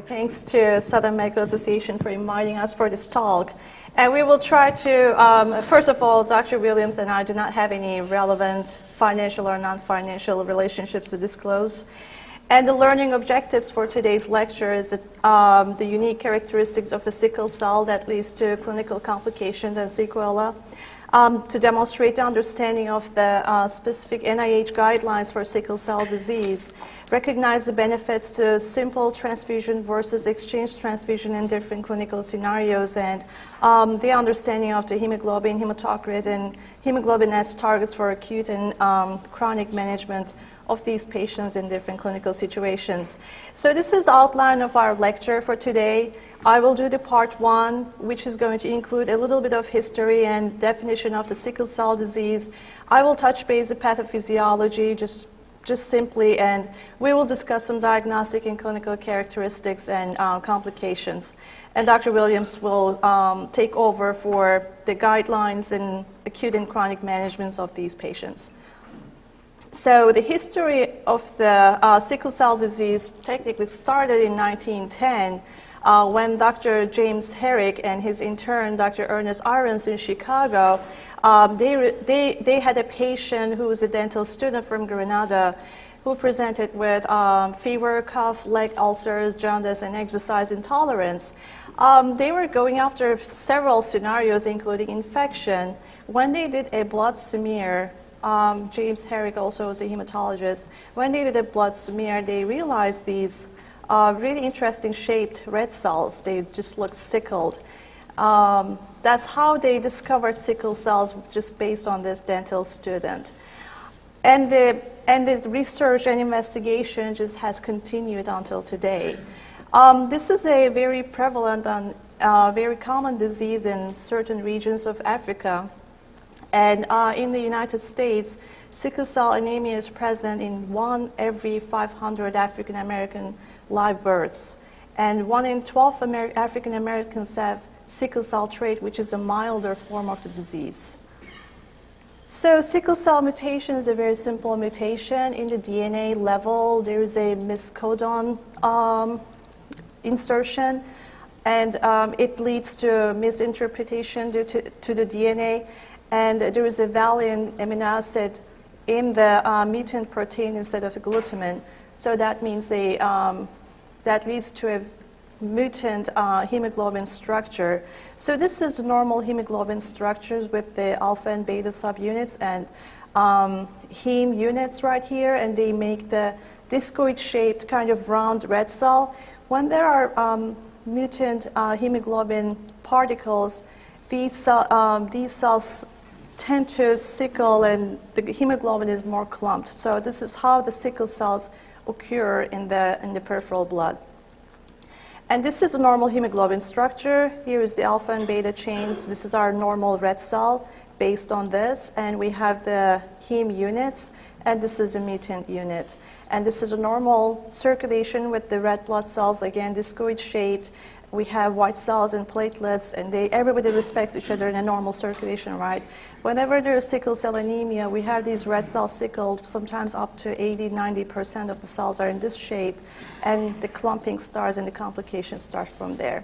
Thanks to Southern Medical Association for inviting us for this talk. And we will try to, first of all, Dr. Williams and I do not have any relevant financial or non-financial relationships to disclose. And the learning objectives for today's lecture is the unique characteristics of a sickle cell that leads to clinical complications and sequelae, to demonstrate the understanding of the specific NIH guidelines for sickle cell disease, recognize the benefits to simple transfusion versus exchange transfusion in different clinical scenarios, and the understanding of the hemoglobin, hematocrit, and hemoglobin S targets for acute and chronic management of these patients in different clinical situations. So this is the outline of our lecture for today. I will do the part one, which is going to include a little bit of history and definition of the sickle cell disease. I will touch base the pathophysiology just simply, and we will discuss some diagnostic and clinical characteristics and complications. And Dr. Williams will take over for the guidelines and acute and chronic management of these patients. So the history of the sickle cell disease technically started in 1910 when Dr. James Herrick and his intern, Dr. Ernest Irons in Chicago, they had a patient who was a dental student from Grenada who presented with fever, cough, leg ulcers, jaundice, and exercise intolerance. They were going after several scenarios, including infection. When they did a blood smear, James Herrick also was a hematologist. When they did a blood smear, they realized these really interesting shaped red cells. They just looked sickled. That's how they discovered sickle cells, just based on this dental student. And the research and investigation just has continued until today. This is a very prevalent and very common disease in certain regions of Africa. And in the United States, sickle cell anemia is present in 1 every 500 African American live births. And 1 in 12 African Americans have sickle cell trait, which is a milder form of the disease. So sickle cell mutation is a very simple mutation. In the DNA level, there is a miscodon insertion, and it leads to misinterpretation due to the DNA. And there is a valine amino acid in the mutant protein instead of the glutamine. So that means that leads to a mutant hemoglobin structure. So this is normal hemoglobin structures with the alpha and beta subunits and heme units right here, and they make the discoid-shaped kind of round red cell. When there are mutant hemoglobin particles, these cells tend to sickle, and the hemoglobin is more clumped. So this is how the sickle cells occur in the peripheral blood. And this is a normal hemoglobin structure. Here is the alpha and beta chains. This is our normal red cell based on this. And we have the heme units, and this is a mutant unit. And this is a normal circulation with the red blood cells, again, discoid-shaped. We have white cells and platelets, and everybody respects each other in a normal circulation, right? Whenever there is sickle cell anemia, we have these red cells sickled, sometimes up to 80–90% of the cells are in this shape, and the clumping starts and the complications start from there.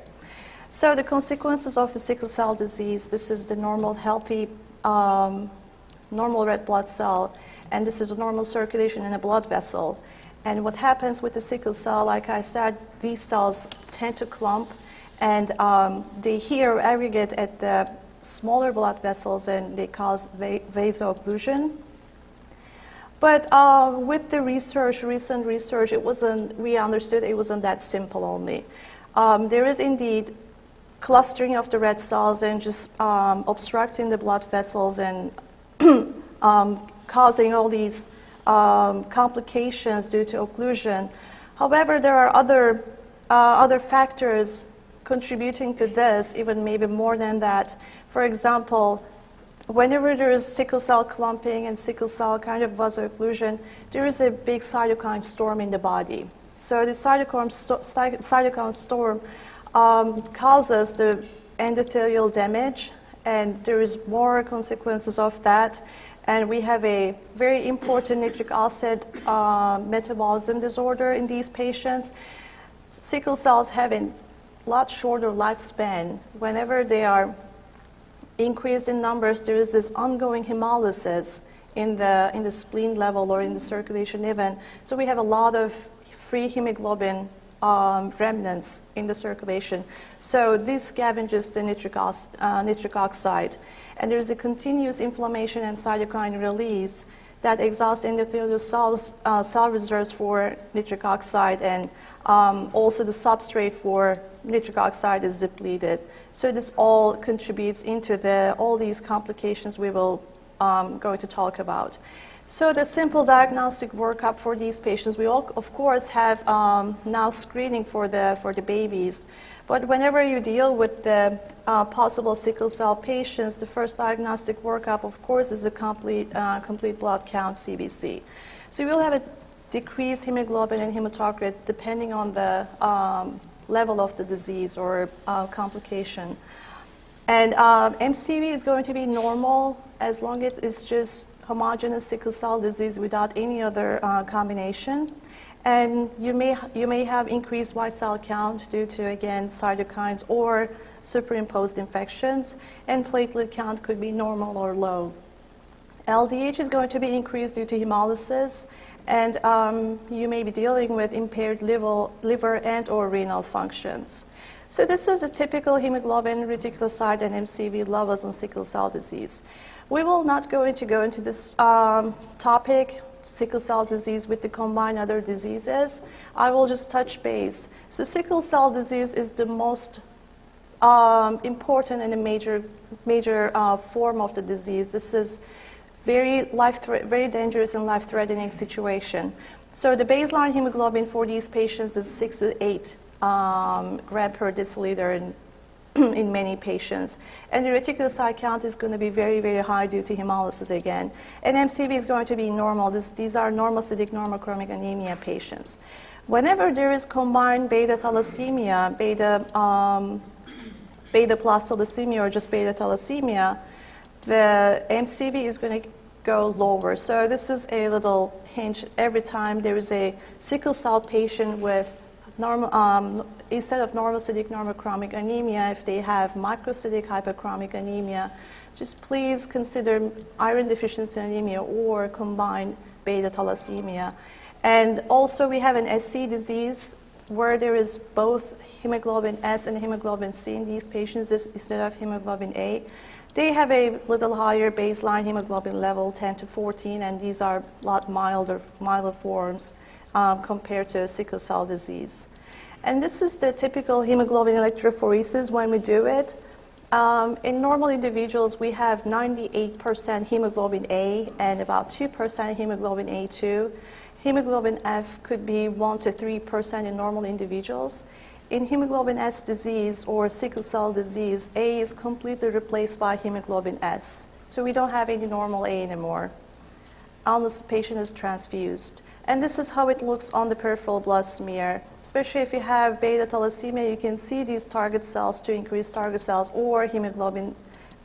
So the consequences of the sickle cell disease, this is the normal healthy, normal red blood cell, and this is a normal circulation in a blood vessel. And what happens with the sickle cell, like I said, these cells tend to clump, and they here aggregate at the smaller blood vessels, and they cause vasoocclusion. But with the research, recent research, we understood it wasn't that simple only. There is indeed clustering of the red cells and just obstructing the blood vessels and causing all these complications due to occlusion. However, there are other factors contributing to this, even maybe more than that. For example, whenever there is sickle cell clumping and sickle cell kind of vasoocclusion, there is a big cytokine storm in the body. So the cytokine storm causes the endothelial damage, and there is more consequences of that. And we have a very important nitric acid metabolism disorder in these patients. sickle cells have a lot shorter lifespan. Whenever they are increased in numbers, there is this ongoing hemolysis in the spleen level or in the circulation even. So we have a lot of free hemoglobin remnants in the circulation. So this scavenges the nitric oxide. And there's a continuous inflammation and cytokine release that exhausts endothelial cell reserves for nitric oxide, and also the substrate for nitric oxide is depleted. So this all contributes into all these complications we will going to talk about. So the simple diagnostic workup for these patients, we all, of course, have now screening for the babies. But whenever you deal with the possible sickle cell patients, the first diagnostic workup, of course, is a complete blood count, CBC. So you will have a decreased hemoglobin and hematocrit depending on the level of the disease or complication. And MCV is going to be normal as long as it's just homogeneous sickle cell disease without any other combination. And you may have increased white cell count due to, again, cytokines or superimposed infections, and platelet count could be normal or low. LDH is going to be increased due to hemolysis, and you may be dealing with impaired liver and or renal functions. So this is a typical hemoglobin, reticulocyte, and MCV levels in sickle cell disease. We will not go into this topic, sickle cell disease, with the combined other diseases. I will just touch base. So sickle cell disease is the most important and a major form of the disease. This is very dangerous and life-threatening situation. So the baseline hemoglobin for these patients is 6 to 8 gram per deciliter in many patients. And the reticulocyte count is going to be very, very high due to hemolysis again. And MCV is going to be normal. These are normocytic normochromic anemia patients. Whenever there is combined beta thalassemia, beta plus thalassemia, or just beta thalassemia, the MCV is going to go lower. So this is a little hint. Every time there is a sickle cell patient with instead of normocytic normochromic anemia, if they have microcytic hyperchromic anemia, just please consider iron deficiency anemia or combined beta thalassemia. And also we have an SC disease where there is both hemoglobin S and hemoglobin C in these patients instead of hemoglobin A. They have a little higher baseline hemoglobin level, 10 to 14, and these are a lot milder forms compared to sickle cell disease. And this is the typical hemoglobin electrophoresis when we do it. In normal individuals, we have 98% hemoglobin A and about 2% hemoglobin A2. Hemoglobin F could be 1 to 3% in normal individuals. In hemoglobin S disease or sickle cell disease, A is completely replaced by hemoglobin S. So we don't have any normal A anymore unless the patient is transfused. And this is how it looks on the peripheral blood smear. Especially if you have beta thalassemia, you can see these target cells to increase target cells or hemoglobin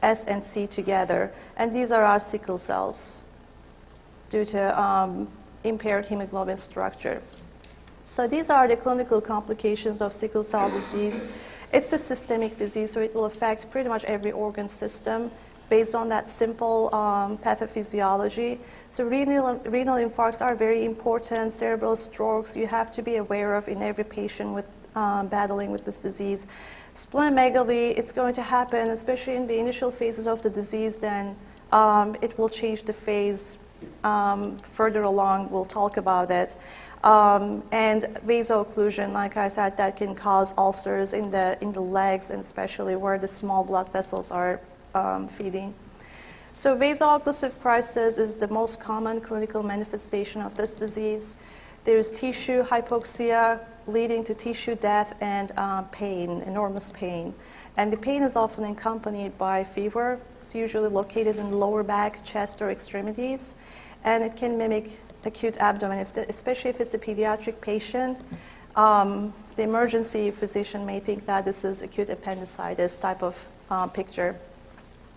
S and C together. And these are our sickle cells due to impaired hemoglobin structure. So these are the clinical complications of sickle cell disease. It's a systemic disease, so it will affect pretty much every organ system based on that simple pathophysiology. So renal infarcts are very important. Cerebral strokes you have to be aware of in every patient with battling with this disease. Splenomegaly, it's going to happen, especially in the initial phases of the disease. Then it will change the phase further along. We'll talk about it. And vasoocclusion, like I said, that can cause ulcers in the legs, and especially where the small blood vessels are feeding. So vasoocclusive crisis is the most common clinical manifestation of this disease. There's tissue hypoxia leading to tissue death and pain, enormous pain. And the pain is often accompanied by fever. It's usually located in the lower back, chest, or extremities. And it can mimic acute abdomen, especially if it's a pediatric patient. The emergency physician may think that this is acute appendicitis type of picture.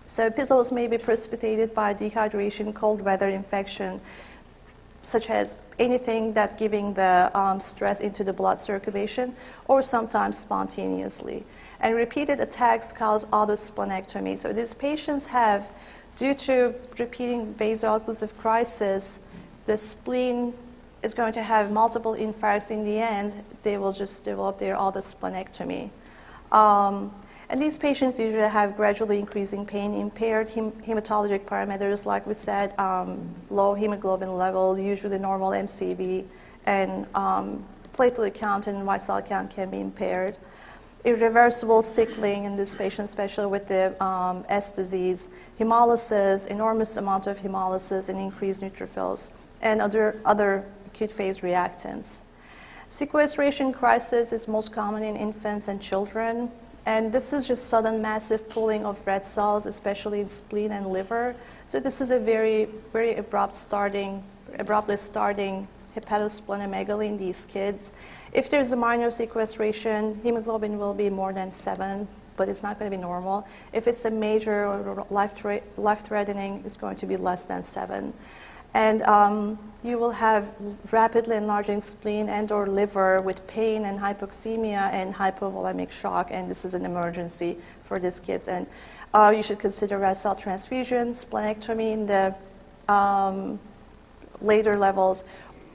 So episodes may be precipitated by dehydration, cold weather, infection. such as anything that giving the stress into the blood circulation, or sometimes spontaneously. And repeated attacks cause autosplenectomy. So these patients have, due to repeating vaso-occlusive crisis, the spleen is going to have multiple infarcts. In the end, they will just develop their autosplenectomy. And these patients usually have gradually increasing pain, impaired hematologic parameters, like we said, low hemoglobin level, usually normal MCV, and platelet count and white cell count can be impaired. Irreversible sickling in this patient, especially with the S disease, hemolysis, enormous amount of hemolysis and increased neutrophils, and other acute phase reactants. Sequestration crisis is most common in infants and children. And this is just sudden massive pooling of red cells, especially in spleen and liver. So this is a very, very abruptly starting hepatosplenomegaly in these kids. If there's a minor sequestration, hemoglobin will be more than 7, but it's not going to be normal. If it's a major or life-threatening, it's going to be less than 7. And you will have rapidly enlarging spleen and or liver with pain and hypoxemia and hypovolemic shock, and this is an emergency for these kids. And you should consider red cell transfusion, splenectomy in the later levels,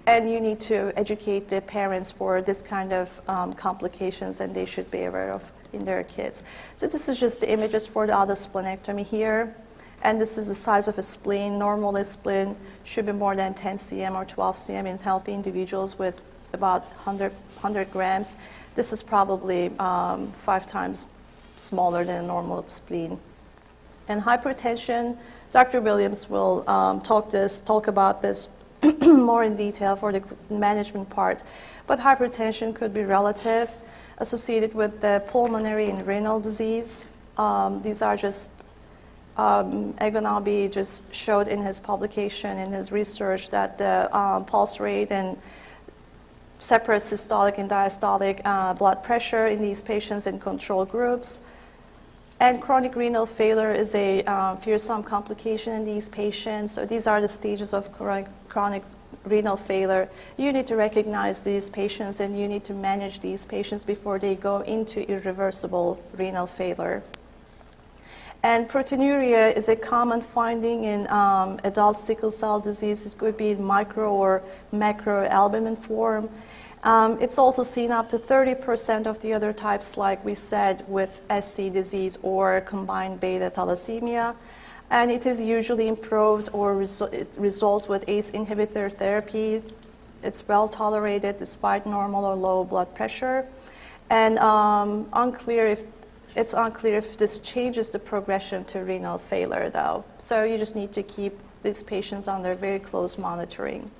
and you need to educate the parents for this kind of complications, and they should be aware of in their kids. So this is just the images for the autosplenectomy here. And this is the size of a spleen. Normally, spleen should be more than 10 cm or 12 cm in healthy individuals with about 100 grams. This is probably 5 times smaller than a normal spleen. And hypertension, Dr. Williams will talk about this more in detail for the management part. But hypertension could be relative, associated with the pulmonary and renal disease. These are just Egonabi just showed in his publication, in his research, that the pulse rate and separate systolic and diastolic blood pressure in these patients in control groups. And chronic renal failure is a fearsome complication in these patients. So these are the stages of chronic renal failure. You need to recognize these patients and you need to manage these patients before they go into irreversible renal failure. And proteinuria is a common finding in adult sickle cell disease. It could be in micro or macro albumin form. It's also seen up to 30% of the other types, like we said, with SC disease or combined beta thalassemia. And it is usually improved or it resolves with ACE inhibitor therapy. It's well tolerated despite normal or low blood pressure. And it's unclear if this changes the progression to renal failure, though. So you just need to keep these patients under very close monitoring.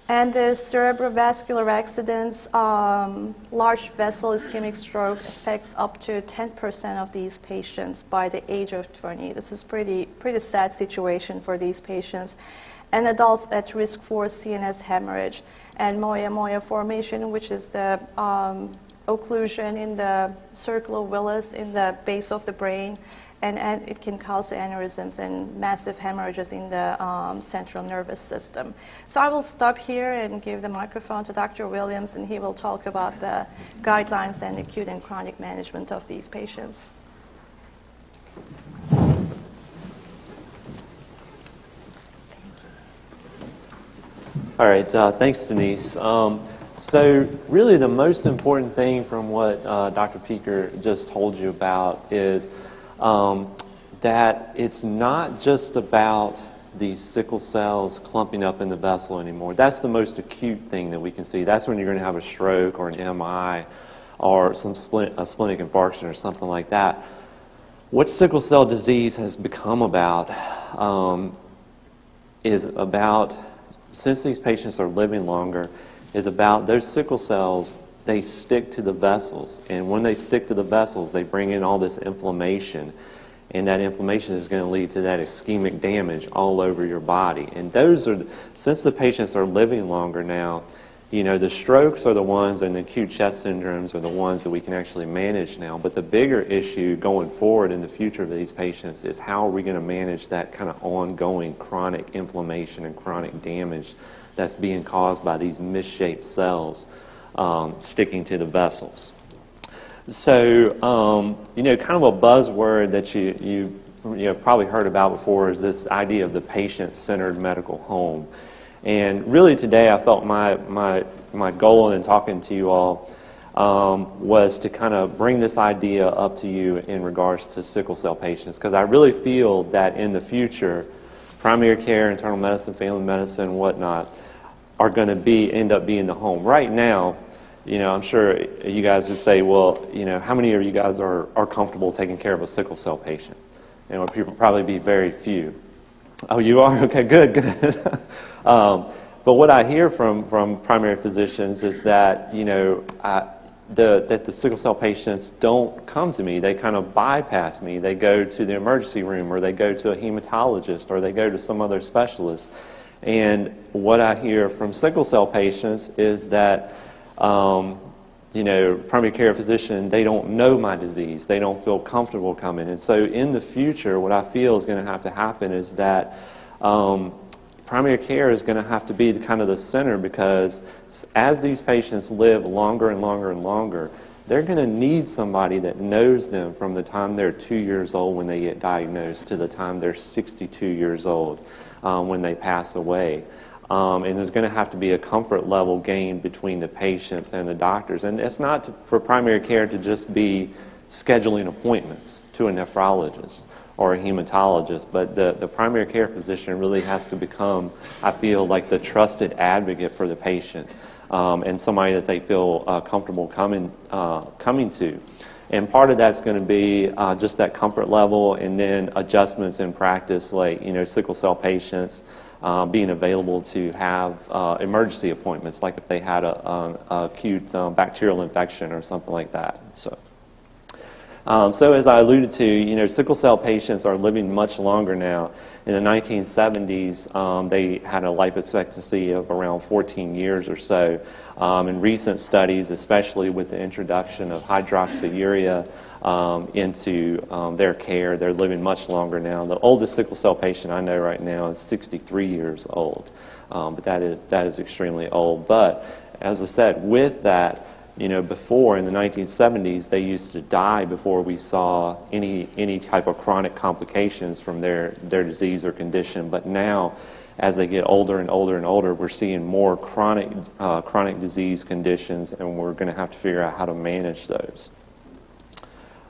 And the cerebrovascular accidents, large vessel ischemic stroke affects up to 10% of these patients by the age of 20. This is pretty sad situation for these patients. And adults at risk for CNS hemorrhage and moya-moya formation, which is the occlusion in the circle of Willis in the base of the brain, and it can cause aneurysms and massive hemorrhages in the central nervous system. So I will stop here and give the microphone to Dr. Williams, and he will talk about the guidelines and acute and chronic management of these patients. All right, thanks, Denise. So really the most important thing from what Dr. Peeker just told you about is that it's not just about these sickle cells clumping up in the vessel anymore. That's the most acute thing that we can see. That's when you're going to have a stroke or an MI or a splenic infarction or something like that. What sickle cell disease has become about is about, since these patients are living longer, is about those sickle cells, they stick to the vessels. And when they stick to the vessels, they bring in all this inflammation. And that inflammation is going to lead to that ischemic damage all over your body. And those are, since the patients are living longer now, The strokes are the ones, and the acute chest syndromes are the ones that we can actually manage now. But the bigger issue going forward in the future of these patients is how are we going to manage that kind of ongoing chronic inflammation and chronic damage that's being caused by these misshaped cells sticking to the vessels. So, kind of a buzzword that you have probably heard about before is this idea of the patient-centered medical home. And really today I felt my goal in talking to you all was to kind of bring this idea up to you in regards to sickle cell patients, because I really feel that in the future, primary care, internal medicine, family medicine, and whatnot are going to end up being the home. Right now, I'm sure you guys would say, well, how many of you guys are comfortable taking care of a sickle cell patient? And it would probably be very few. Oh, you are? Okay, good. But what I hear from primary physicians is that, that the sickle cell patients don't come to me. They kind of bypass me. They go to the emergency room, or they go to a hematologist, or they go to some other specialist. And what I hear from sickle cell patients is that, primary care physician, they don't know my disease. They don't feel comfortable coming. And so in the future, what I feel is going to have to happen is that primary care is going to have to be kind of the center, because as these patients live longer and longer and longer, they're going to need somebody that knows them from the time they're 2 years old when they get diagnosed to the time they're 62 years old when they pass away. And there's going to have to be a comfort level gained between the patients and the doctors. And it's not for primary care to just be scheduling appointments to a nephrologist or a hematologist, but the primary care physician really has to become, I feel, like the trusted advocate for the patient, and somebody that they feel comfortable coming to. And part of that's going to be just that comfort level, and then adjustments in practice, like sickle cell patients being available to have emergency appointments, like if they had a acute bacterial infection or something like that. So as I alluded to, sickle cell patients are living much longer now. In the 1970s, they had a life expectancy of around 14 years or so. In recent studies, especially with the introduction of hydroxyurea into their care, they're living much longer now. The oldest sickle cell patient I know right now is 63 years old, but that is extremely old. But as I said, with that, before in the 1970s, they used to die before we saw any type of chronic complications from their disease or condition. But now, as they get older and older and older, we're seeing more chronic disease conditions, and we're going to have to figure out how to manage those.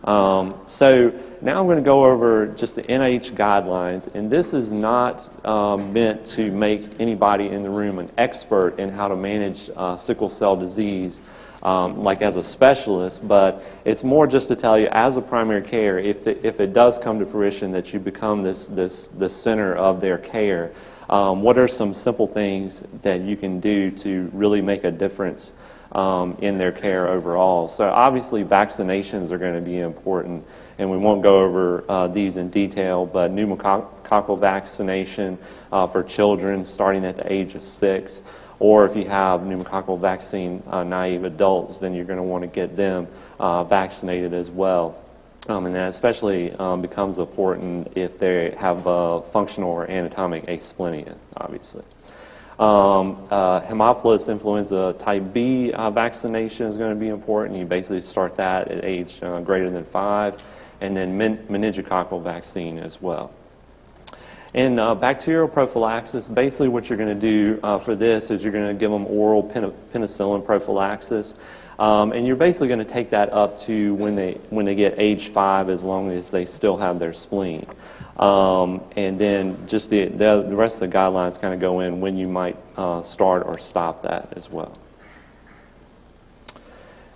So now I'm going to go over just the NIH guidelines, and this is not meant to make anybody in the room an expert in how to manage sickle cell disease, like as a specialist, but it's more just to tell you, as a primary care, if it does come to fruition that you become the center of their care, what are some simple things that you can do to really make a difference in their care overall? So obviously vaccinations are going to be important, and we won't go over these in detail, but pneumococcal vaccination for children starting at the age of 6, or if you have pneumococcal vaccine naive adults, then you're going to want to get them vaccinated as well. And that especially becomes important if they have functional or anatomic asplenia, obviously. Haemophilus influenza type B vaccination is going to be important. You basically start that at age greater than 5, and then meningococcal vaccine as well. And bacterial prophylaxis, basically what you're going to do for this is you're going to give them oral penicillin prophylaxis. And you're basically going to take that up to when they get age 5, as long as they still have their spleen. And then just the rest of the guidelines kind of go in when you might start or stop that as well.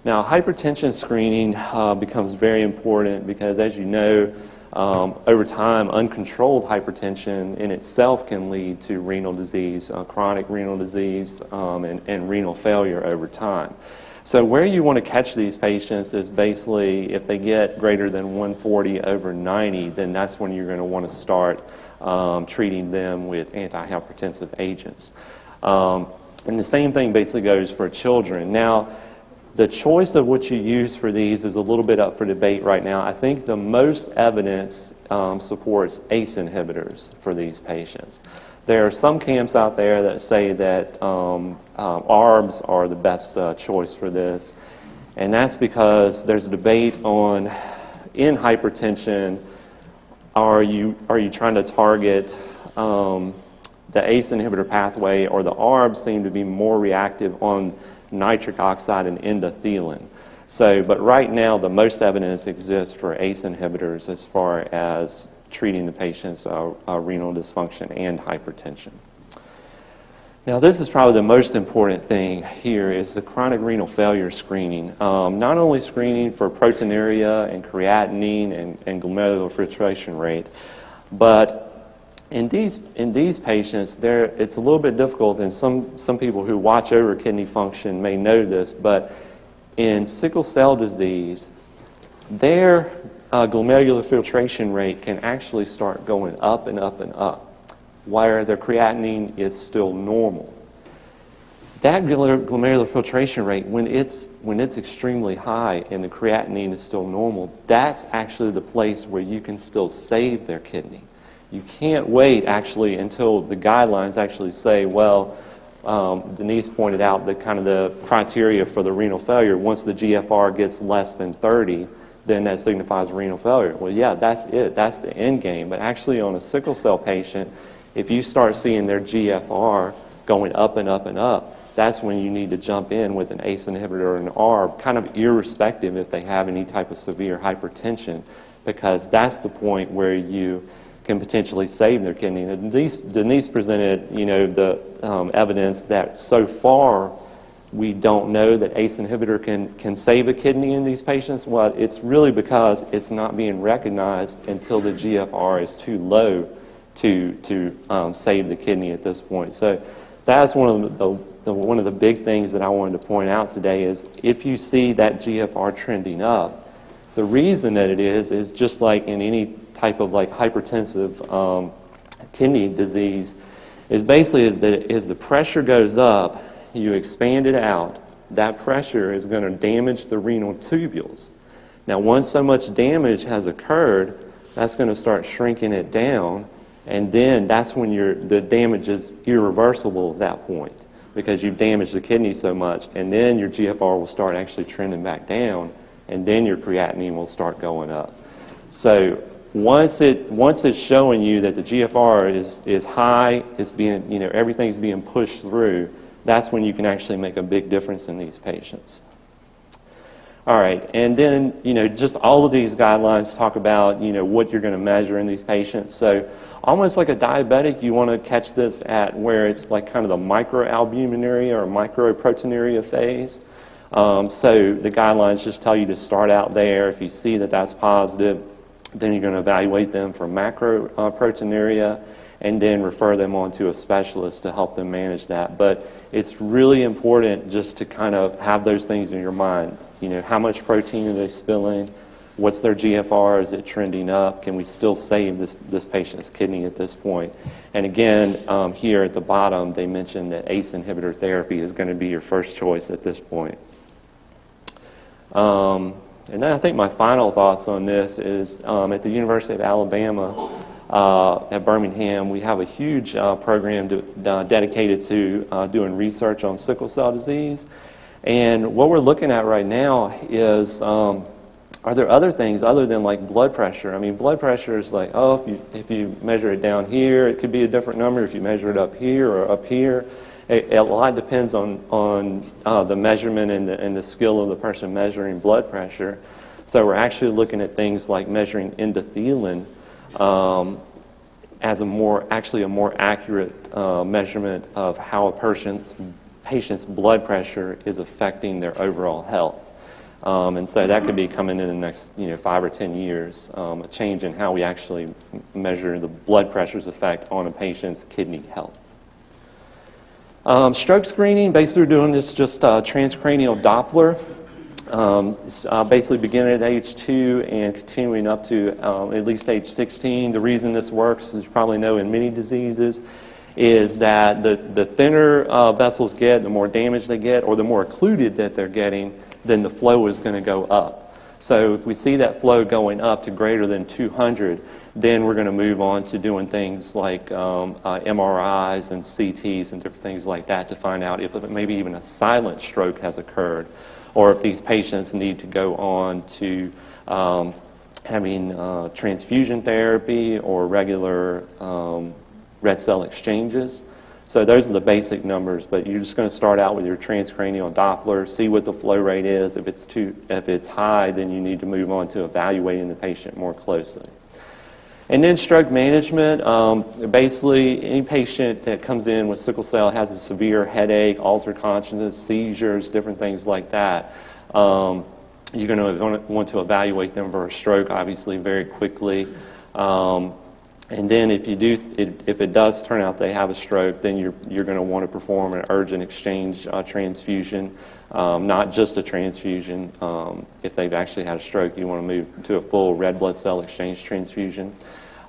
Now, hypertension screening becomes very important because, as you know, over time, uncontrolled hypertension in itself can lead to renal disease, chronic renal disease, and renal failure over time. So where you want to catch these patients is basically if they get greater than 140/90, then that's when you're going to want to start treating them with antihypertensive agents. And the same thing basically goes for children. Now, the choice of what you use for these is a little bit up for debate right now. I think the most evidence supports ACE inhibitors for these patients. There are some camps out there that say that ARBs are the best choice for this, and that's because there's a debate on, in hypertension, are you trying to target the ACE inhibitor pathway, or the ARBs seem to be more reactive on nitric oxide and endothelin. So, but right now the most evidence exists for ACE inhibitors as far as treating the patient's renal dysfunction and hypertension. Now, this is probably the most important thing here is the chronic renal failure screening. Not only screening for proteinuria and creatinine and glomerular filtration rate, but in these patients, it's a little bit difficult, and some people who watch over kidney function may know this, but in sickle cell disease, their glomerular filtration rate can actually start going up and up and up, while their creatinine is still normal. That glomerular filtration rate, when it's extremely high and the creatinine is still normal, that's actually the place where you can still save their kidney. You can't wait actually until the guidelines actually say, well, Denise pointed out that kind of the criteria for the renal failure, once the GFR gets less than 30, then that signifies renal failure. Well, yeah, that's it. That's the end game. But actually on a sickle cell patient, if you start seeing their GFR going up and up and up, that's when you need to jump in with an ACE inhibitor or an ARB, kind of irrespective if they have any type of severe hypertension, because that's the point where you can potentially save their kidney. And Denise presented, the evidence that so far we don't know that ACE inhibitor can save a kidney in these patients. Well, it's really because it's not being recognized until the GFR is too low to save the kidney at this point. So that's one of the big things that I wanted to point out today is if you see that GFR trending up, the reason that it is just like in any type of like hypertensive kidney disease, is basically as the pressure goes up, you expand it out, that pressure is going to damage the renal tubules. Now, once so much damage has occurred, that's going to start shrinking it down, and then that's when the damage is irreversible at that point, because you've damaged the kidney so much, and then your GFR will start actually trending back down, and then your creatinine will start going up. So once it's showing you that the GFR is high, it's being, everything's being pushed through, that's when you can actually make a big difference in these patients. All right, and then, just all of these guidelines talk about, what you're going to measure in these patients. So almost like a diabetic, you want to catch this at where it's like kind of the microalbuminuria or microproteinuria phase. So the guidelines just tell you to start out there. If you see that that's positive, then you're going to evaluate them for macroproteinuria and then refer them on to a specialist to help them manage that. But it's really important just to kind of have those things in your mind. How much protein are they spilling? What's their GFR? Is it trending up? Can we still save this patient's kidney at this point? And again, here at the bottom, they mentioned that ACE inhibitor therapy is going to be your first choice at this point. And then I think my final thoughts on this is at the University of Alabama at Birmingham, we have a huge program dedicated to doing research on sickle cell disease. And what we're looking at right now is, are there other things other than like blood pressure? I mean, blood pressure is like, if you measure it down here, it could be a different number. If you measure it up here or up here, a lot depends on the measurement and the skill of the person measuring blood pressure. So we're actually looking at things like measuring endothelin as a more accurate measurement of how a patient's blood pressure is affecting their overall health. And so that could be coming in the next 5 or 10 years, a change in how we actually measure the blood pressure's effect on a patient's kidney health. Stroke screening, basically we're doing this just transcranial Doppler, basically beginning at age 2 and continuing up to at least age 16. The reason this works, as you probably know in many diseases, is that the thinner vessels get, the more damage they get, or the more occluded that they're getting, then the flow is going to go up. So if we see that flow going up to greater than 200, then we're going to move on to doing things like MRIs and CTs and different things like that to find out if maybe even a silent stroke has occurred, or if these patients need to go on to having transfusion therapy or regular red cell exchanges. So those are the basic numbers, but you're just going to start out with your transcranial Doppler, see what the flow rate is. If it's high, then you need to move on to evaluating the patient more closely. And then stroke management, basically any patient that comes in with sickle cell has a severe headache, altered consciousness, seizures, different things like that. You're going to want to evaluate them for a stroke, obviously, very quickly. And then if it does turn out they have a stroke, then you're going to want to perform an urgent exchange transfusion, not just a transfusion. If they've actually had a stroke, you want to move to a full red blood cell exchange transfusion.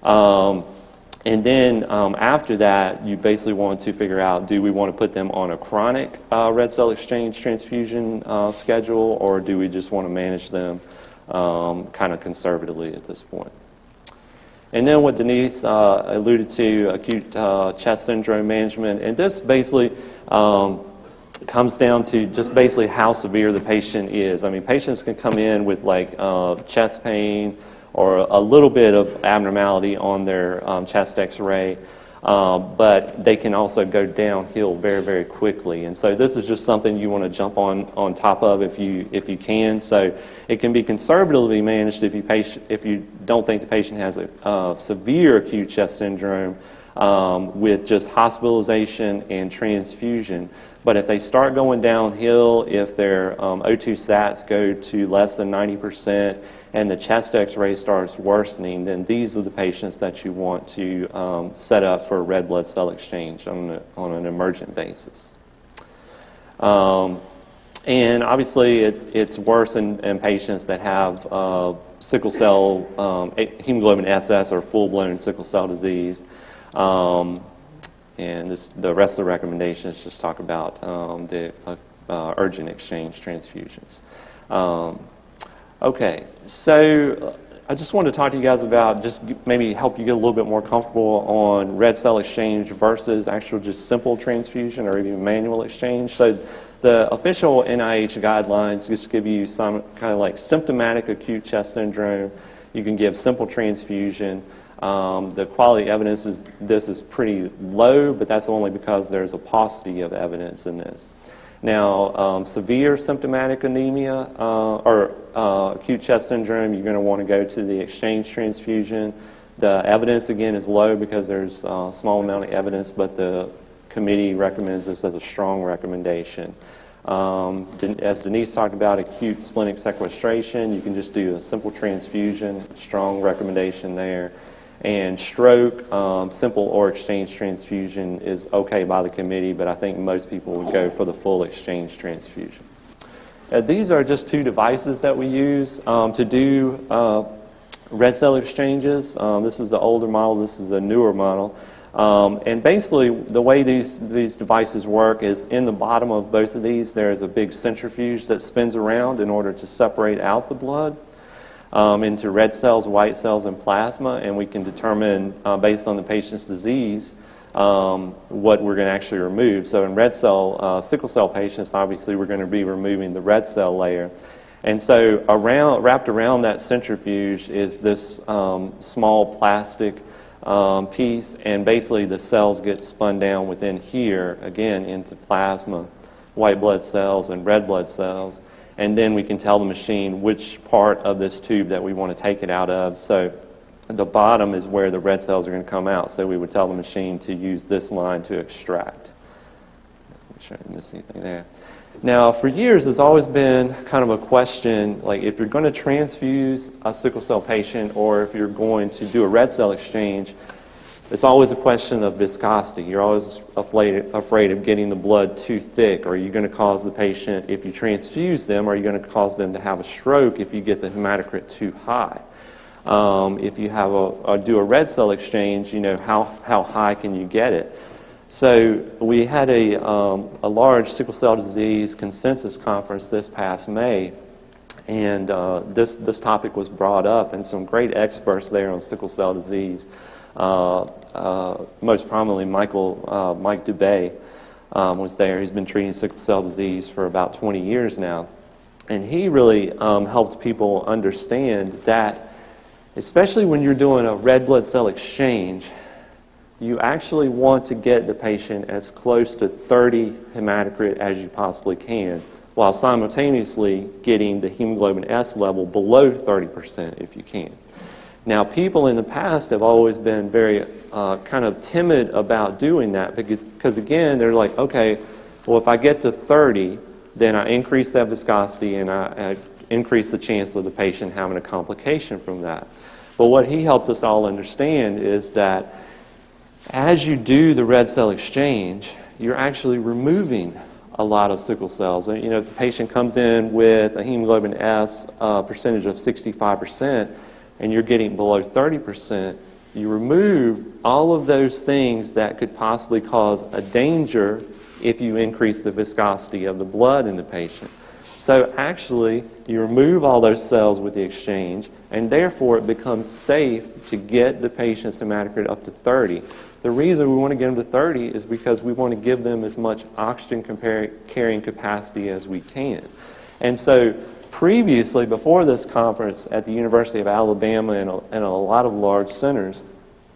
And then after that, you basically want to figure out, do we want to put them on a chronic red cell exchange transfusion schedule, or do we just want to manage them kind of conservatively at this point? And then what Denise alluded to, acute chest syndrome management. And this basically comes down to just basically how severe the patient is. I mean, patients can come in with like chest pain or a little bit of abnormality on their chest x-ray, but they can also go downhill very, very quickly. And so this is just something you want to jump on top of if you can. So it can be conservatively managed if you don't think the patient has a severe acute chest syndrome with just hospitalization and transfusion. But if they start going downhill, if their O2 sats go to less than 90% and the chest x-ray starts worsening, then these are the patients that you want to set up for a red blood cell exchange on an emergent basis. And obviously it's worse in patients that have sickle cell, hemoglobin SS or full-blown sickle cell disease. And the rest of the recommendations just talk about the urgent exchange transfusions. Okay, so I just wanted to talk to you guys about just maybe help you get a little bit more comfortable on red cell exchange versus actual just simple transfusion or even manual exchange. So the official NIH guidelines just give you some kind of like symptomatic acute chest syndrome. You can give simple transfusion. The quality evidence is pretty low, but that's only because there's a paucity of evidence in this. Now, severe symptomatic anemia or acute chest syndrome, you're going to want to go to the exchange transfusion. The evidence, again, is low because there's a small amount of evidence, but the committee recommends this as a strong recommendation. As Denise talked about, acute splenic sequestration, you can just do a simple transfusion, strong recommendation there. And stroke, simple or exchange transfusion is okay by the committee, but I think most people would go for the full exchange transfusion. These are just two devices that we use to do red cell exchanges. This is the older model, this is a newer model. And basically the way these devices work is in the bottom of both of these there is a big centrifuge that spins around in order to separate out the blood into red cells, white cells, and plasma, and we can determine based on the patient's disease what we're going to actually remove. So in red cell, sickle cell patients, obviously we're going to be removing the red cell layer. And so wrapped around that centrifuge is this small plastic piece, and basically the cells get spun down within here, again, into plasma, white blood cells, and red blood cells. And then we can tell the machine which part of this tube that we want to take it out of. So the bottom is where the red cells are going to come out. So we would tell the machine to use this line to extract. Make sure I didn't miss anything there. Now, for years, there's always been kind of a question, like if you're going to transfuse a sickle cell patient or if you're going to do a red cell exchange, it's always a question of viscosity. You're always afraid of getting the blood too thick. Are you going to cause the patient, if you transfuse them, are you going to cause them to have a stroke if you get the hematocrit too high? If you have do a red cell exchange, you know, how high can you get it? So we had a large sickle cell disease consensus conference this past May, and this topic was brought up, and some great experts there on sickle cell disease, most prominently Mike Dubé was there. He's been treating sickle cell disease for about 20 years now, and he really helped people understand that, especially when you're doing a red blood cell exchange, you actually want to get the patient as close to 30 hematocrit as you possibly can, while simultaneously getting the hemoglobin S level below 30% if you can. Now, people in the past have always been very kind of timid about doing that because again, they're like, okay, well, if I get to 30, then I increase that viscosity and I increase the chance of the patient having a complication from that. But what he helped us all understand is that as you do the red cell exchange, you're actually removing a lot of sickle cells. You know, if the patient comes in with a hemoglobin S percentage of 65% and you're getting below 30%, you remove all of those things that could possibly cause a danger if you increase the viscosity of the blood in the patient. So actually, you remove all those cells with the exchange, and therefore it becomes safe to get the patient's hematocrit up to 30. The reason we want to get them to 30 is because we want to give them as much oxygen carrying capacity as we can. And so previously, before this conference at the University of Alabama and a lot of large centers,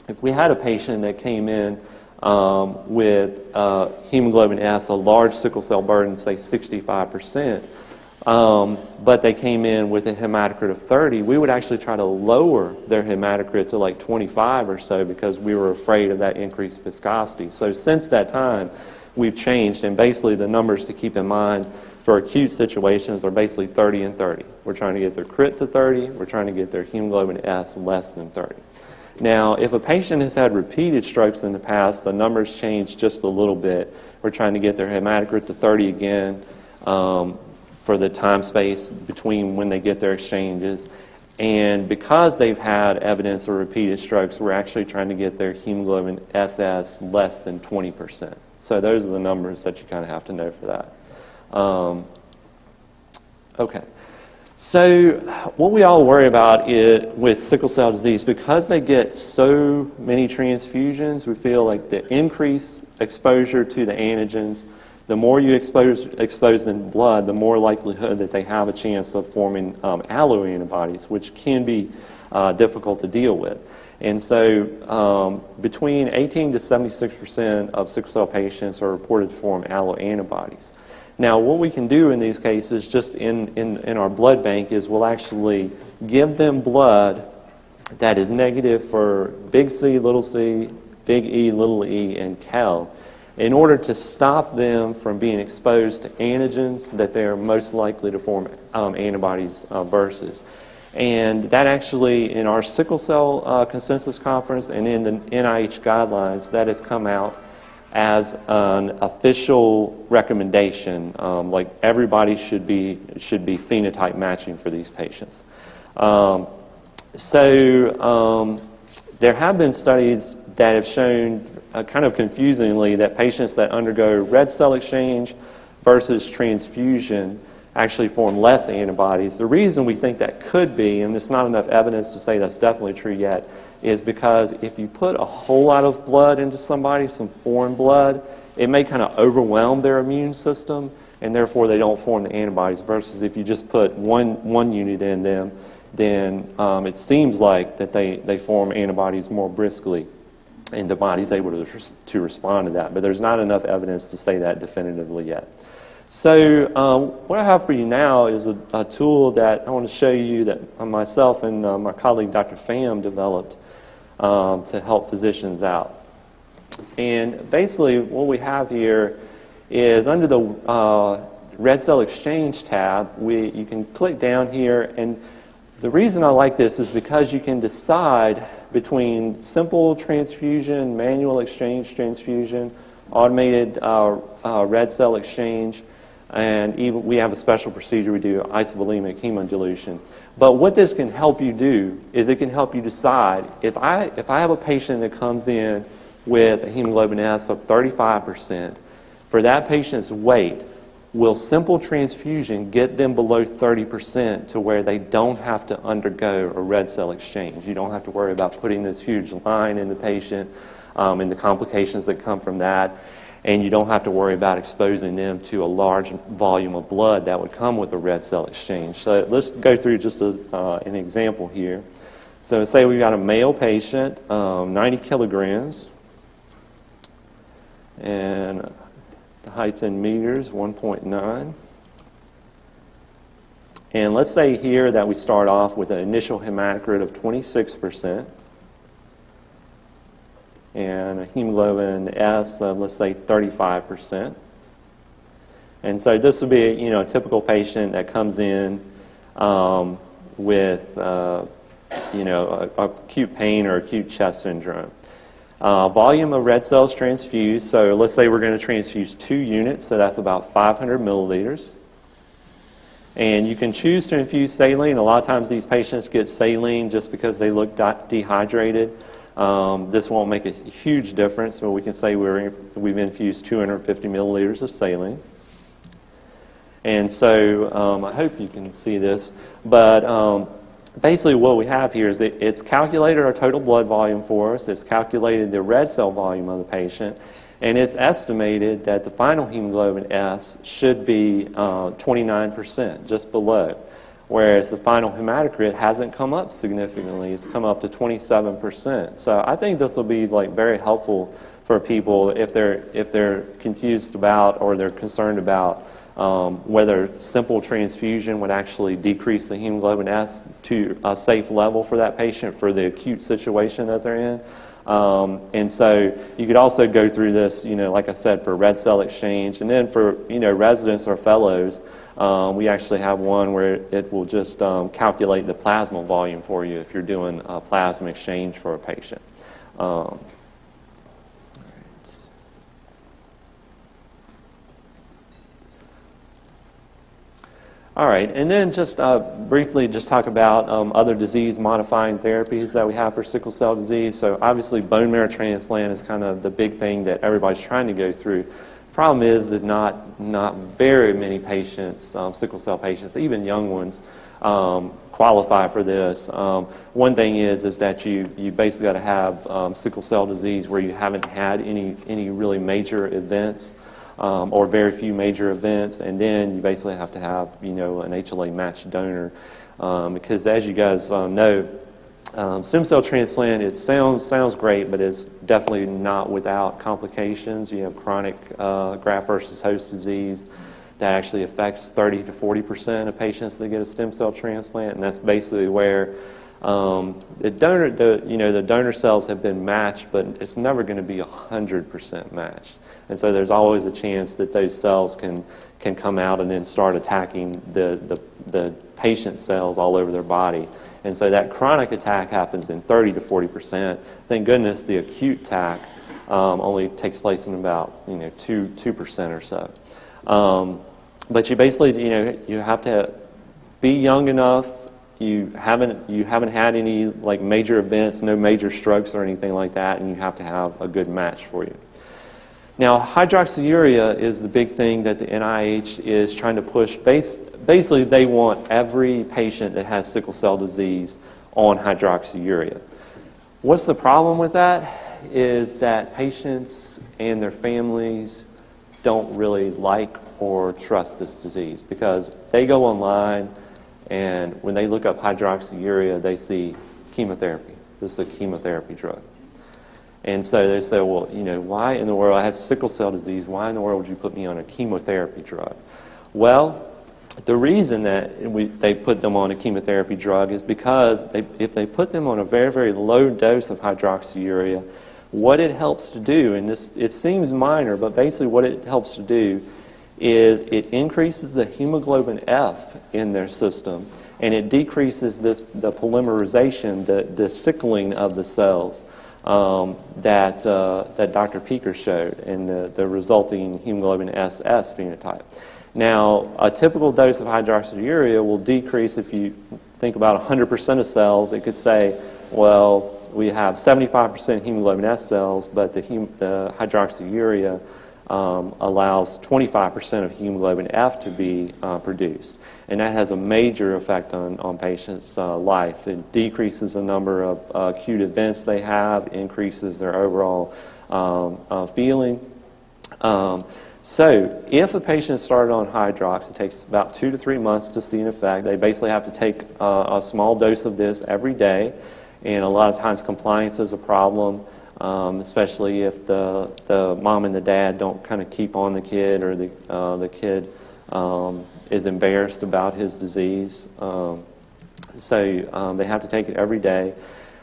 if we had a patient that came in with hemoglobin S, a large sickle cell burden, say 65%, but they came in with a hematocrit of 30, we would actually try to lower their hematocrit to like 25 or so because we were afraid of that increased viscosity. So since that time, we've changed, and basically the numbers to keep in mind for acute situations are basically 30 and 30. We're trying to get their crit to 30, we're trying to get their hemoglobin S less than 30. Now, if a patient has had repeated strokes in the past, the numbers change just a little bit. We're trying to get their hematocrit to 30 again for the time space between when they get their exchanges. And because they've had evidence of repeated strokes, we're actually trying to get their hemoglobin SS less than 20%. So those are the numbers that you kind of have to know for that. Okay. So what we all worry about with sickle cell disease, because they get so many transfusions, we feel like the increased exposure to the antigens, the more you expose them in blood, the more likelihood that they have a chance of forming alloantibodies, which can be difficult to deal with. And so between 18 to 76% of sickle cell patients are reported to form alloantibodies. Now, what we can do in these cases, just in our blood bank, is we'll actually give them blood that is negative for big C, big E, little e, and Kel, in order to stop them from being exposed to antigens that they are most likely to form antibodies versus. And that actually, in our sickle cell consensus conference and in the NIH guidelines, that has come out as an official recommendation, like everybody should be phenotype matching for these patients. There have been studies that have shown, kind of confusingly, that patients that undergo red cell exchange versus transfusion actually form less antibodies. The reason we think that could be, and there's not enough evidence to say that's definitely true yet, is because if you put a whole lot of blood into somebody, some foreign blood, it may kind of overwhelm their immune system, and therefore they don't form the antibodies, versus if you just put one unit in them, then it seems like that they form antibodies more briskly, and the body's able to respond to that. But there's not enough evidence to say that definitively yet. So what I have for you now is a tool that I want to show you that myself and my colleague Dr. Pham developed to help physicians out. And basically what we have here is under the red cell exchange tab, you can click down here, and the reason I like this is because you can decide between simple transfusion, manual exchange transfusion, automated red cell exchange, and even we have a special procedure we do, isovolemic hemodilution. But what this can help you do is it can help you decide, if I have a patient that comes in with a hemoglobin S of 35%, for that patient's weight, will simple transfusion get them below 30% to where they don't have to undergo a red cell exchange? You don't have to worry about putting this huge line in the patient and the complications that come from that. And you don't have to worry about exposing them to a large volume of blood that would come with a red cell exchange. So let's go through just an example here. So say we've got a male patient, 90 kilograms, and the height's in meters, 1.9. And let's say here that we start off with an initial hematocrit of 26%. And a hemoglobin S of, let's say, 35%. And so this would be, a typical patient that comes in with, acute pain or acute chest syndrome. Volume of red cells transfused, so let's say we're going to transfuse 2 units, so that's about 500 milliliters. And you can choose to infuse saline. A lot of times these patients get saline just because they look dehydrated. This won't make a huge difference, but we can say we've infused 250 milliliters of saline. And so I hope you can see this, but basically what we have here is it's calculated our total blood volume for us, it's calculated the red cell volume of the patient, and it's estimated that the final hemoglobin S should be 29%, just below. Whereas the final hematocrit hasn't come up significantly. It's come up to 27%. So I think this will be very helpful for people if they're confused about or they're concerned about whether simple transfusion would actually decrease the hemoglobin S to a safe level for that patient for the acute situation that they're in. And so you could also go through this, like I said, for red cell exchange, and then for residents or fellows. We actually have one where it will just calculate the plasma volume for you if you're doing a plasma exchange for a patient. All right, and then just briefly just talk about other disease-modifying therapies that we have for sickle cell disease. So obviously bone marrow transplant is kind of the big thing that everybody's trying to go through. Problem is that not very many patients, sickle cell patients, even young ones, qualify for this. One thing is that you basically got to have sickle cell disease where you haven't had any really major events or very few major events, and then you basically have to have an HLA matched donor because as you guys know. Stem cell transplant, it sounds great, but it's definitely not without complications. You have chronic graft versus host disease that actually affects 30 to 40% of patients that get a stem cell transplant, and that's basically where the donor cells have been matched, but it's never going to be 100% matched. And so there's always a chance that those cells can come out and then start attacking the patient cells all over their body. And so that chronic attack happens in 30 to 40%. Thank goodness the acute attack only takes place in about 2% or so. But you basically you have to be young enough. You haven't had any major events, no major strokes or anything like that, and you have to have a good match for you. Now, hydroxyurea is the big thing that the NIH is trying to push. Basically, they want every patient that has sickle cell disease on hydroxyurea. What's the problem with that? Is that patients and their families don't really like or trust this disease because they go online and when they look up hydroxyurea, they see chemotherapy. This is a chemotherapy drug. And so they say, well, why in the world, I have sickle cell disease, why in the world would you put me on a chemotherapy drug? Well, the reason that they put them on a chemotherapy drug is because if they put them on a very, very low dose of hydroxyurea, what it helps to do, and it seems minor, but basically what it helps to do is it increases the hemoglobin F in their system, and it decreases the polymerization, the sickling of the cells that Dr. Peeker showed, and the resulting hemoglobin SS phenotype. Now, a typical dose of hydroxyurea will decrease if you think about 100% of cells. It could say, well, we have 75% hemoglobin S cells, but the hydroxyurea allows 25% of hemoglobin F to be produced. And that has a major effect on patients' life. It decreases the number of acute events they have, increases their overall feeling. So if a patient started on Hydrox, it takes about 2 to 3 months to see an effect. They basically have to take a small dose of this every day, and a lot of times compliance is a problem, especially if the mom and the dad don't kind of keep on the kid, or the kid is embarrassed about his disease. So they have to take it every day.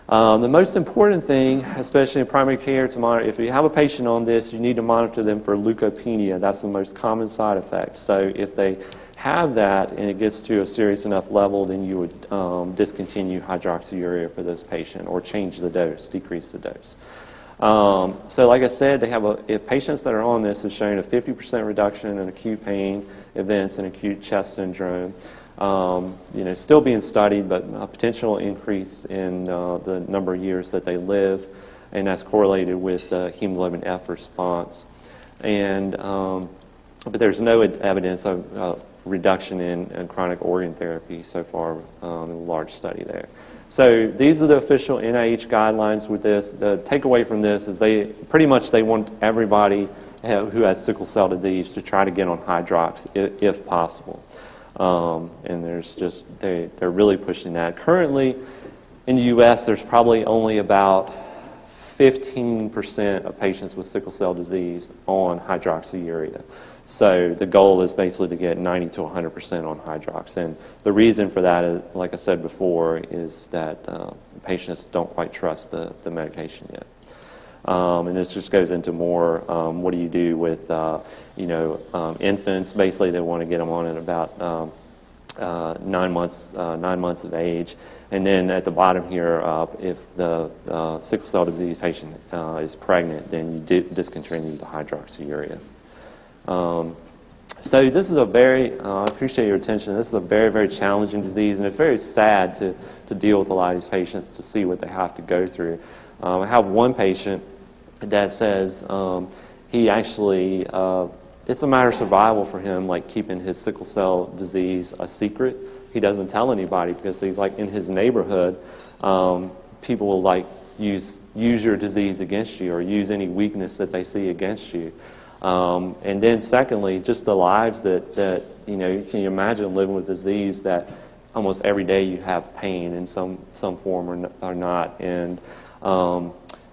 The most important thing, especially in primary care, to monitor, if you have a patient on this, you need to monitor them for leukopenia. That's the most common side effect. So if they have that and it gets to a serious enough level, then you would discontinue hydroxyurea for this patient, or change the dose, decrease the dose. So like I said, if patients that are on this have shown a 50% reduction in acute pain events and acute chest syndrome. Still being studied, but a potential increase in the number of years that they live, and that's correlated with the hemoglobin F response. And but there's no evidence of reduction in chronic organ therapy so far in a large study there. So these are the official NIH guidelines with this. The takeaway from this is they want everybody who has sickle cell disease to try to get on Hydrox if possible. And they're really pushing that. Currently, in the U.S., there's probably only about 15% of patients with sickle cell disease on hydroxyurea. So the goal is basically to get 90 to 100% on Hydrox. And the reason for that, is, like I said before, is that patients don't quite trust the medication yet. And this just goes into more, what do you do with, infants? Basically, they want to get them on at about 9 months of age. And then at the bottom here, if the sickle cell disease patient is pregnant, then you discontinue the hydroxyurea. So this is I appreciate your attention. This is a very, very challenging disease, and it's very sad to deal with a lot of these patients, to see what they have to go through. I have one patient that says he actually, it's a matter of survival for him, like keeping his sickle cell disease a secret. He doesn't tell anybody because he's like in his neighborhood, people will use your disease against you, or use any weakness that they see against you. And then secondly, just the lives that can you imagine living with disease that almost every day you have pain in some form or not. And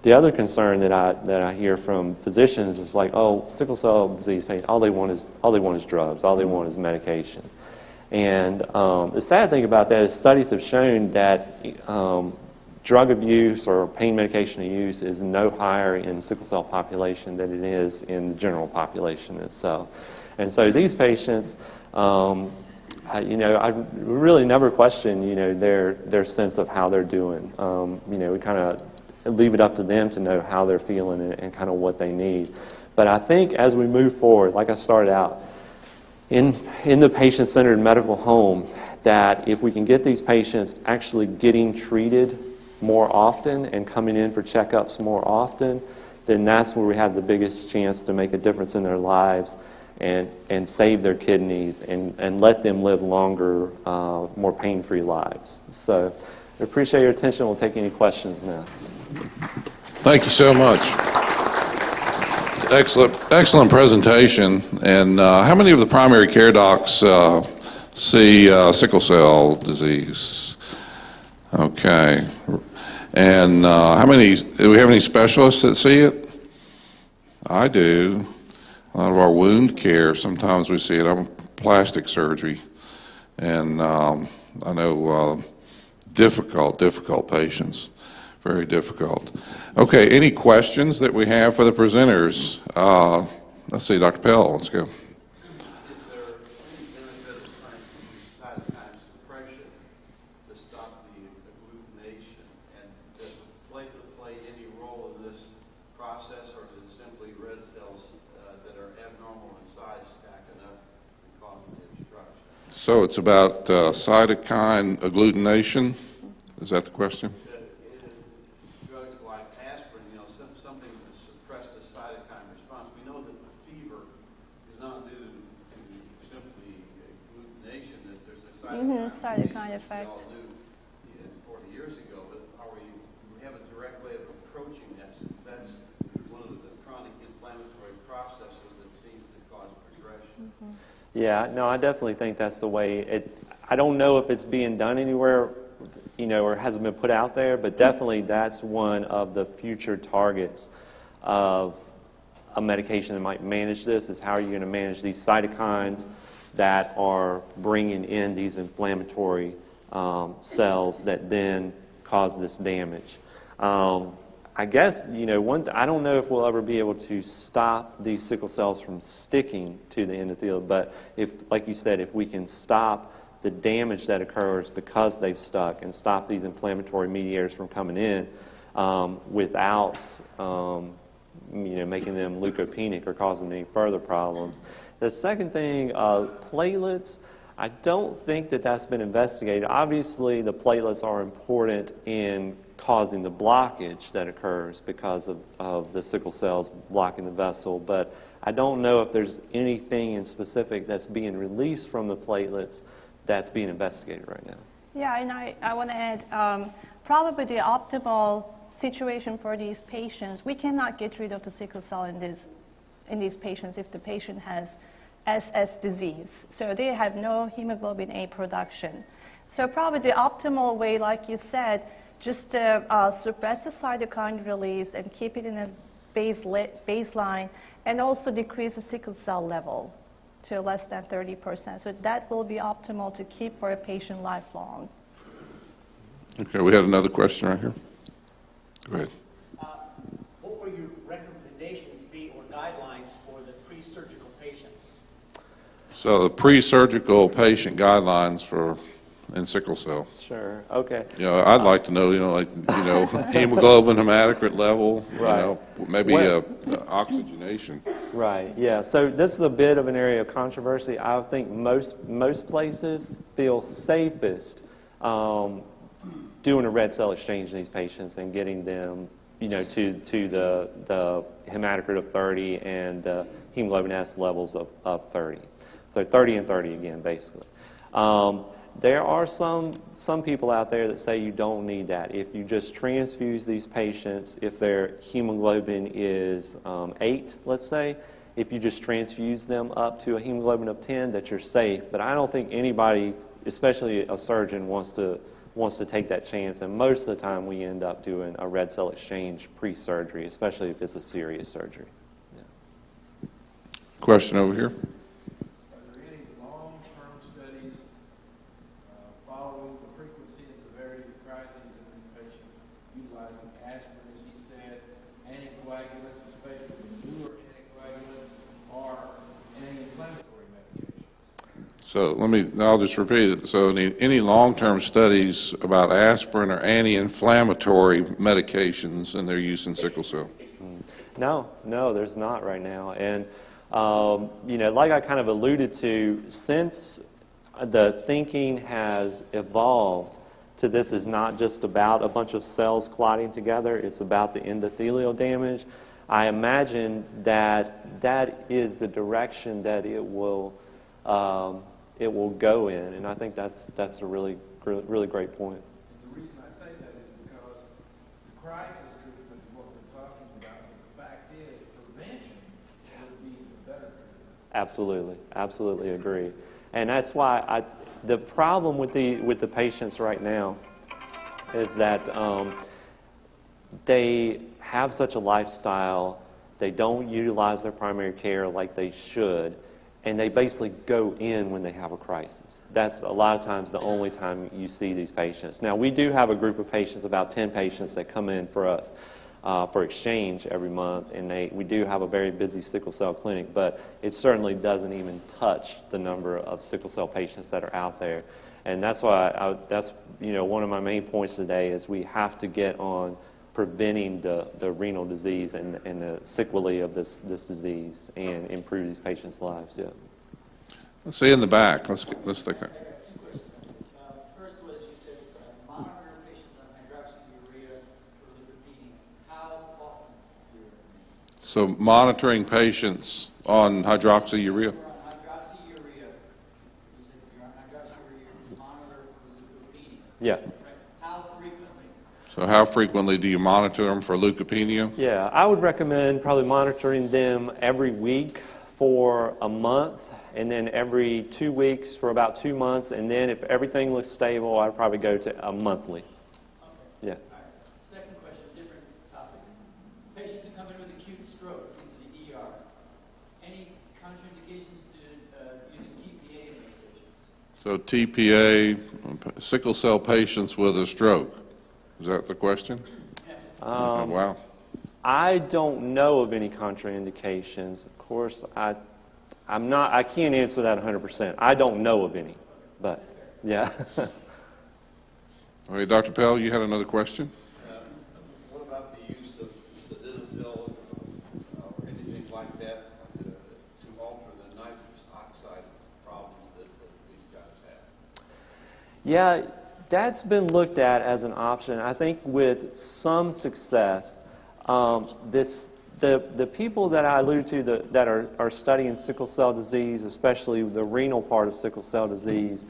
the other concern that I hear from physicians is like, oh, sickle cell disease pain, all they want is drugs, all they want is medication. And the sad thing about that is studies have shown that drug abuse or pain medication use is no higher in the sickle cell population than it is in the general population itself. And so these patients, I really never question, their sense of how they're doing. We kind of leave it up to them to know how they're feeling and kind of what they need. But I think as we move forward, like I started out, in the patient-centered medical home, that if we can get these patients actually getting treated more often and coming in for checkups more often, then that's where we have the biggest chance to make a difference in their lives and save their kidneys and let them live longer, more pain-free lives. So I appreciate your attention. We'll take any questions now. Thank you so much. Excellent presentation. And how many of the primary care docs see sickle cell disease? Okay. And do we have any specialists that see it? I do. A lot of our wound care, sometimes we see it. I'm plastic surgery. And I know difficult patients. Very difficult. Okay, any questions that we have for the presenters? Let's see, Dr. Pell, let's go. So it's about cytokine agglutination? Is that the question? You something to suppress the cytokine response. We know that the fever is not due to simply glutination, that there's a cytokine effect. We all knew 40 years ago, but we have a direct way of approaching that, since that's one of the chronic inflammatory processes that seems to cause progression. Yeah, no, I definitely think that's the way. I don't know if it's being done anywhere, or hasn't been put out there, but definitely that's one of the future targets of a medication that might manage this, is how are you going to manage these cytokines that are bringing in these inflammatory cells that then cause this damage. I guess, I don't know if we'll ever be able to stop these sickle cells from sticking to the endothelium, but if, like you said, if we can stop the damage that occurs because they've stuck and stop these inflammatory mediators from coming in without making them leukopenic or causing any further problems. The second thing, platelets, I don't think that that's been investigated. Obviously, the platelets are important in causing the blockage that occurs because of the sickle cells blocking the vessel, but I don't know if there's anything in specific that's being released from the platelets that's being investigated right now. Yeah, and I want to add, probably the optimal situation for these patients, we cannot get rid of the sickle cell in these patients if the patient has SS disease. So they have no hemoglobin A production. So probably the optimal way, like you said, just to suppress the cytokine release and keep it in a baseline, and also decrease the sickle cell level to less than 30%. So that will be optimal to keep for a patient lifelong. Okay, we had another question right here. Go ahead. What will your recommendations be or guidelines for the pre-surgical patient? So the pre-surgical patient guidelines in sickle cell. Sure. Okay. I'd like to know, hemoglobin hematocrit level, Right. maybe oxygenation. Right. Yeah. So this is a bit of an area of controversy. I think most places feel safest doing a red cell exchange in these patients and getting them, to the hematocrit of 30 and the hemoglobin S levels of 30. So 30 and 30 again, basically. There are some people out there that say you don't need that. If you just transfuse these patients, if their hemoglobin is 8, let's say, if you just transfuse them up to a hemoglobin of 10, that you're safe. But I don't think anybody, especially a surgeon, wants to take that chance. And most of the time we end up doing a red cell exchange pre-surgery, especially if it's a serious surgery. Yeah. Question over here. So I'll just repeat it. So any long-term studies about aspirin or anti-inflammatory medications and their use in sickle cell? No, there's not right now. And, like I kind of alluded to, since the thinking has evolved to this is not just about a bunch of cells clotting together, it's about the endothelial damage, I imagine that is the direction that it will go in, and I think that's a really great point. And the reason I say that is because the crisis treatment is what we're talking about, but the fact is prevention would be the better treatment. Absolutely agree. And that's why the problem with the patients right now is that they have such a lifestyle, they don't utilize their primary care like they should, and they basically go in when they have a crisis. That's a lot of times the only time you see these patients. Now, we do have a group of patients, about 10 patients that come in for us for exchange every month, and we do have a very busy sickle cell clinic, but it certainly doesn't even touch the number of sickle cell patients that are out there. And that's why that's one of my main points today is we have to get on preventing the renal disease and the sequelae of this disease and improve these patients' lives. Yeah. Let's see in the back. Let's take that. First was, you said monitor patients on hydroxyurea for leukopenia. How often do you So monitoring patients on hydroxyurea. You're on hydroxyurea, you said you're on hydroxyurea, you monitor for leukopenia. Yeah. Right. How frequently? So how frequently do you monitor them for leukopenia? Yeah, I would recommend probably monitoring them every week for a month, and then every 2 weeks for about 2 months, and then if everything looks stable, I'd probably go to a monthly. Yeah. All right. Second question, different topic. Patients who come in with acute stroke into the ER, any contraindications to using TPA in those patients? So TPA, sickle cell patients with a stroke. Is that the question? Wow. I don't know of any contraindications. Of course, I can't answer that 100%. I don't know of any, but yeah. Okay, Dr. Pell, you had another question? What about the use of sildenafil or anything like that to alter the nitrous oxide problems that these guys have? Yeah, that's been looked at as an option. I think with some success. The people that I alluded to that are studying sickle cell disease, especially the renal part of sickle cell disease,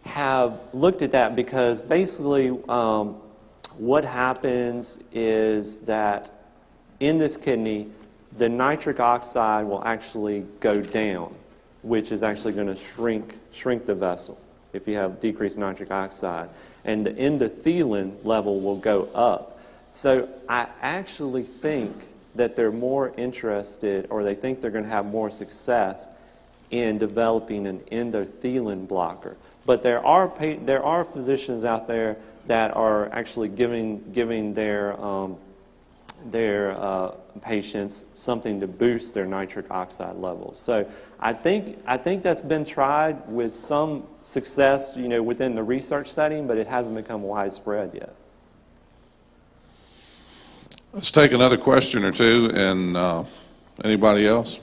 have looked at that because basically what happens is that in this kidney, the nitric oxide will actually go down, which is actually going to shrink the vessel if you have decreased nitric oxide. And the endothelin level will go up. So I actually think that they're more interested, or they think they're going to have more success in developing an endothelin blocker. But there are physicians out there that are actually giving their patients something to boost their nitric oxide levels. So I think that's been tried with some success, within the research setting, but it hasn't become widespread yet. Let's take another question or two, and anybody else?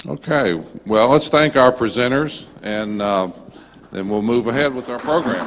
Okay, well, let's thank our presenters, and then we'll move ahead with our program.